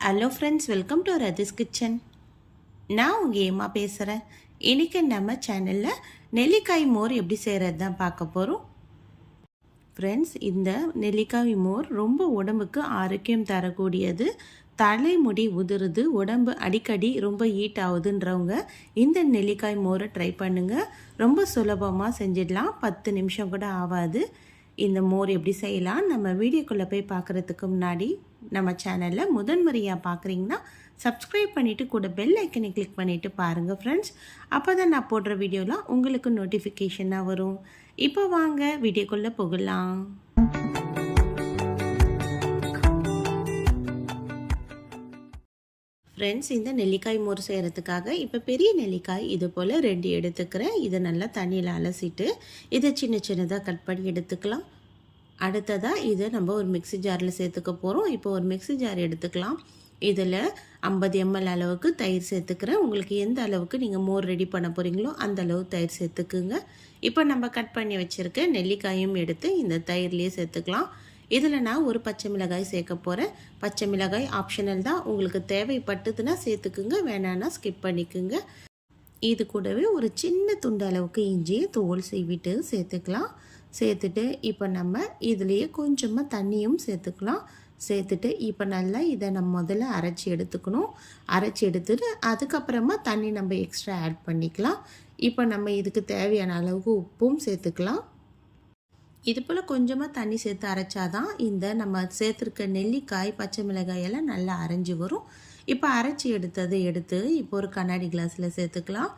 Hello friends, welcome to Rathi's kitchen. நான் உங்கள் ஏமா பேசுகிறேன். இன்றைக்கி நம்ம சேனலில் நெல்லிக்காய் மோர் எப்படி செய்கிறது தான் பார்க்க போகிறோம். ஃப்ரெண்ட்ஸ், இந்த நெல்லிக்காய் மோர் ரொம்ப உடம்புக்கு ஆரோக்கியம் தரக்கூடியது. தலைமுடி உதிருது, உடம்பு அடிக்கடி ரொம்ப ஹீட் ஆகுதுன்றவங்க இந்த நெல்லிக்காய் மோரை ட்ரை பண்ணுங்கள். ரொம்ப சுலபமாக செஞ்சிடலாம், 10 நிமிஷம் கூட ஆகாது. இந்த மோர் எப்படி செய்யலாம் நம்ம வீடியோக்குள்ளே போய் பார்க்குறதுக்கு முன்னாடி நம்ம சேனலில் முதன்முறையாக பார்க்குறீங்கன்னா சப்ஸ்கிரைப் பண்ணிவிட்டு கூட பெல் ஐக்கனை கிளிக் பண்ணிவிட்டு பாருங்கள் ஃப்ரெண்ட்ஸ். அப்போ தான் நான் போடுற வீடியோலாம் உங்களுக்கு நோட்டிஃபிகேஷனாக வரும். இப்போ வாங்க வீடியோக்குள்ளே போகலாம். ஃப்ரெண்ட்ஸ், இந்த நெல்லிக்காய் மோர் செய்கிறதுக்காக இப்போ பெரிய நெல்லிக்காய் இது போல் 2 எடுத்துக்கிறேன். இதை நல்லா தண்ணியில் அலசிட்டு இதை சின்ன சின்னதாக கட் பண்ணி எடுத்துக்கலாம். அடுத்ததாக இதை நம்ம ஒரு மிக்ஸி ஜாரில் சேர்த்துக்க போகிறோம். இப்போ ஒரு மிக்ஸி ஜார் எடுத்துக்கலாம். இதில் 50 ml அளவுக்கு தயிர் சேர்த்துக்கிறேன். உங்களுக்கு எந்த அளவுக்கு நீங்கள் மோர் ரெடி பண்ண போகிறீங்களோ அந்த அளவு தயிர் சேர்த்துக்குங்க. இப்போ நம்ம கட் பண்ணி வச்சுருக்க நெல்லிக்காயும் எடுத்து இந்த தயிர்லேயே சேர்த்துக்கலாம். இதில் நான் ஒரு பச்சை மிளகாய் சேர்க்க போகிறேன். பச்சை மிளகாய் ஆப்ஷனல் தான், உங்களுக்கு தேவைப்பட்டதுன்னா சேர்த்துக்குங்க, வேணான்னா ஸ்கிப் பண்ணிக்குங்க. இது கூடவே ஒரு சின்ன துண்டு அளவுக்கு இஞ்சியை தோல் சீவிட்டு சேர்த்துக்கலாம். சேர்த்துட்டு இப்போ நம்ம இதுலேயே கொஞ்சமாக தண்ணியும் சேர்த்துக்கலாம். சேர்த்துட்டு இப்போ நல்லா இதை நம்ம முதல்ல அரைச்சி எடுத்துக்கணும். அரைச்சி எடுத்துட்டு அதுக்கப்புறமா தண்ணி நம்ம எக்ஸ்ட்ரா ஆட் பண்ணிக்கலாம். இப்போ நம்ம இதுக்கு தேவையான அளவுக்கு உப்பும் சேர்த்துக்கலாம். இது போல் கொஞ்சமாக தண்ணி சேர்த்து அரைச்சாதான் இந்த நம்ம சேர்த்துருக்க நெல்லிக்காய் பச்சை மிளகாய் எல்லாம் நல்லா அரைஞ்சி வரும். இப்போ அரைச்சி எடுத்ததை எடுத்து இப்போ ஒரு கண்ணாடி கிளாஸில் சேர்த்துக்கலாம்.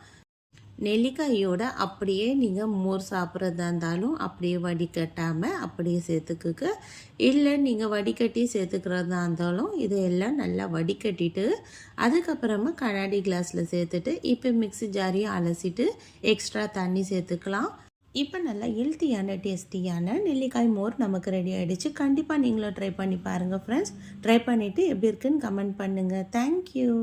நெல்லிக்காயோட அப்படியே நீங்கள் மோர் சாப்பிட்றதா இருந்தாலும் அப்படியே வடிகட்டாமல் அப்படியே சேர்த்துக்குங்க. இல்லை நீங்கள் வடிகட்டி சேர்த்துக்கிறதா இருந்தாலும் இதையெல்லாம் நல்லா வடிகட்டிட்டு அதுக்கப்புறமா கண்ணாடி கிளாஸில் சேர்த்துட்டு இப்போ மிக்ஸி ஜாரியை அலசிட்டு எக்ஸ்ட்ரா தண்ணி சேர்த்துக்கலாம். இப்போ நல்லா ஹெல்த்தியான டேஸ்டியான நெல்லிக்காய் மோர் நமக்கு ரெடி ஆகிடுச்சு. கண்டிப்பாக நீங்களும் ட்ரை பண்ணி பாருங்கள் ஃப்ரெண்ட்ஸ். ட்ரை பண்ணிவிட்டு எப்படி இருக்குன்னு கமெண்ட் பண்ணுங்கள். தேங்க்யூ.